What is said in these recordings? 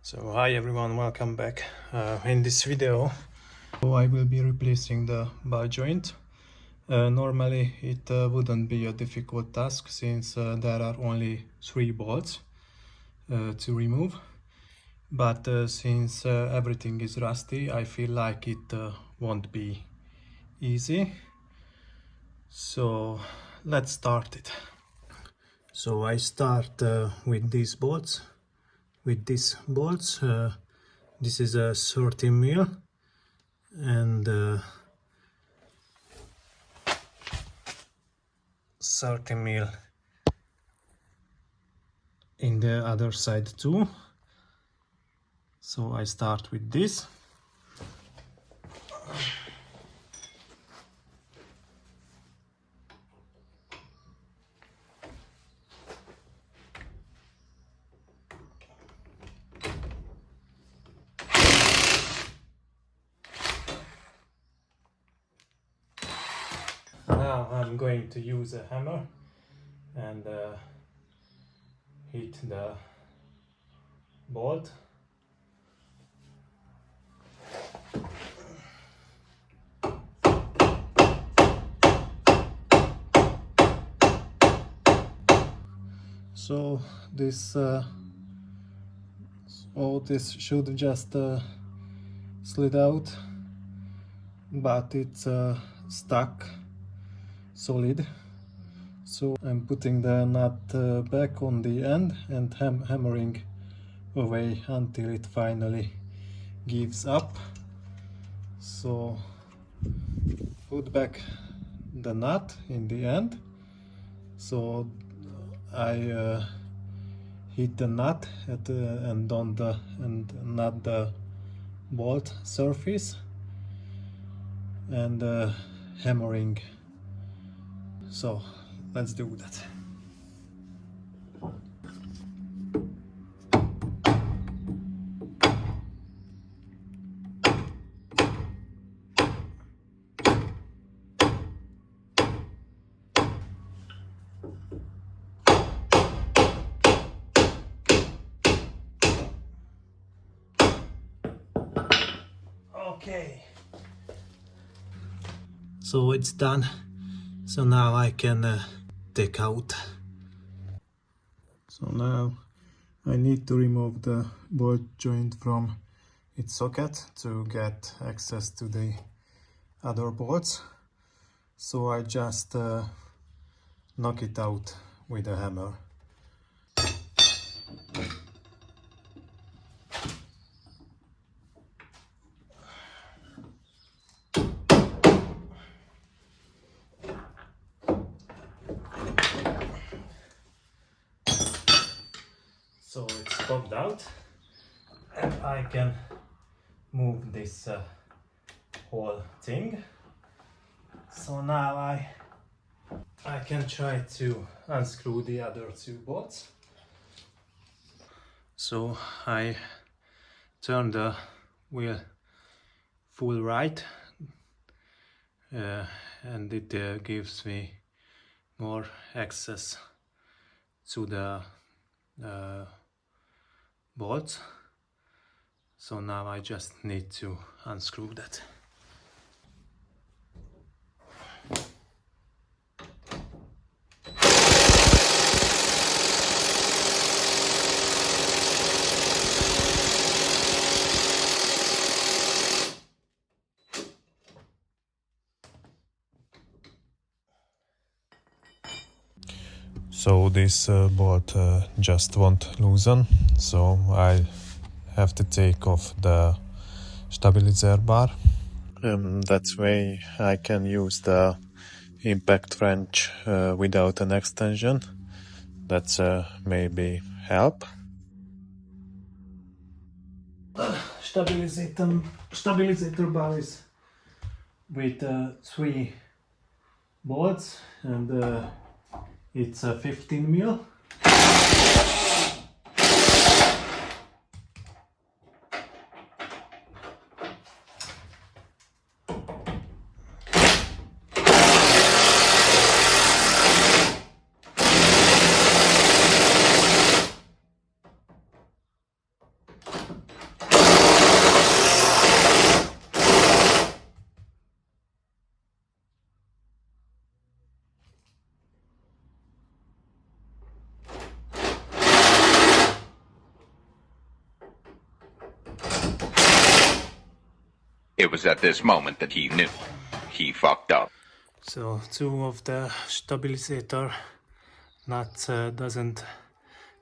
So hi everyone, welcome back. In this video I will be replacing the ball joint. Normally it wouldn't be a difficult task since there are only 3 bolts to remove, but since everything is rusty, I feel like it won't be easy. So let's start it. So I start with these bolts. This is a 30 mil and 30 mil in the other side too. So I start with this. Now I'm going to use a hammer and hit the bolt. So this this should just slid out, but it's stuck solid. So I'm putting the nut back on the end and hammering away until it finally gives up. So put back the nut in the end. So I hit the nut and not the bolt surface, and hammering. So let's do that. Okay, so it's done. So now I can take out. So now I need to remove the bolt joint from its socket to get access to the other bolts. So I just knock it out with a hammer. So it's popped out and I can move this whole thing. So now I can try to unscrew the other 2 bolts. So I turn the wheel full right and it gives me more access to the bolts. So now I just need to unscrew that. So this bolt just won't loosen, so I have to take off the stabilizer bar. That way I can use the impact wrench without an extension. That's maybe help. Stabilizer bar is with 3 bolts and it's a 15 mil. It was at this moment that he knew. He fucked up. So two of the stabilizer nuts doesn't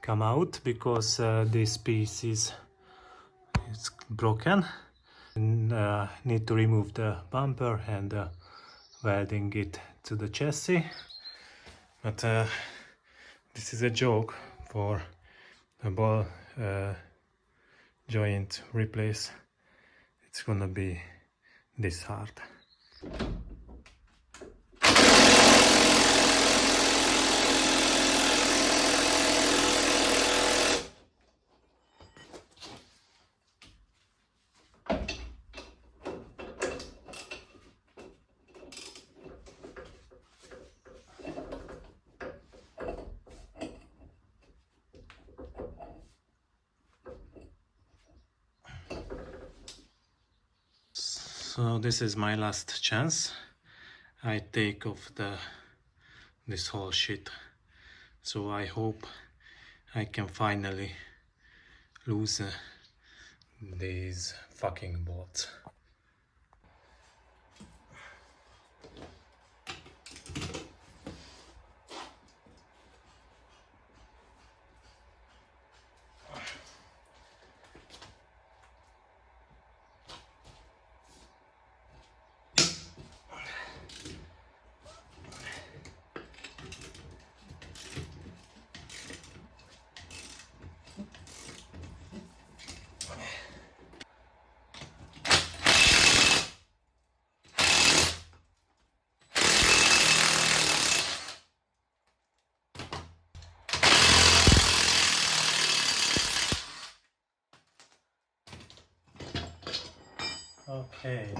come out because this piece is broken. And, need to remove the bumper and welding it to the chassis. But this is a joke for a ball joint replace. It's gonna be this hard. So this is my last chance. I take off this whole shit. So I hope I can finally lose these fucking bolts. Okay.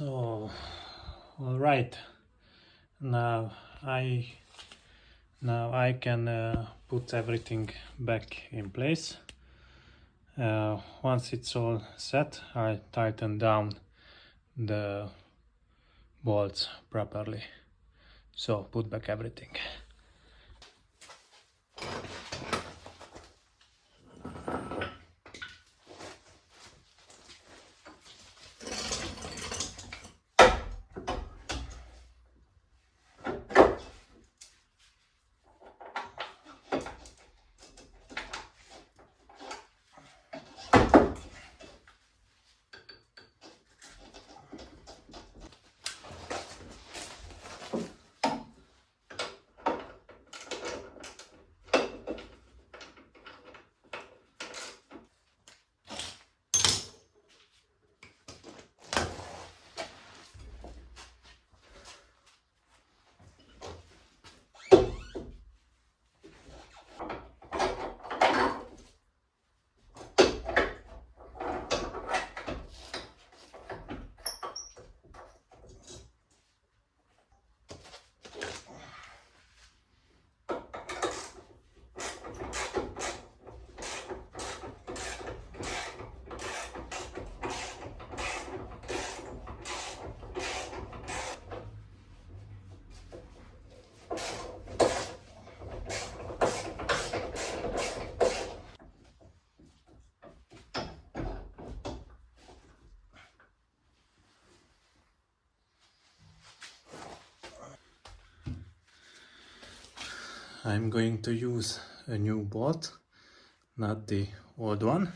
So, all right. Now I can put everything back in place. Once it's all set, I tighten down the bolts properly. So put back everything. I'm going to use a new bolt, not the old one.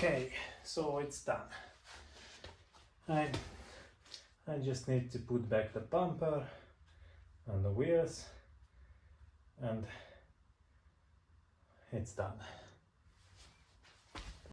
Okay, so it's done. I just need to put back the bumper and the wheels, and it's done.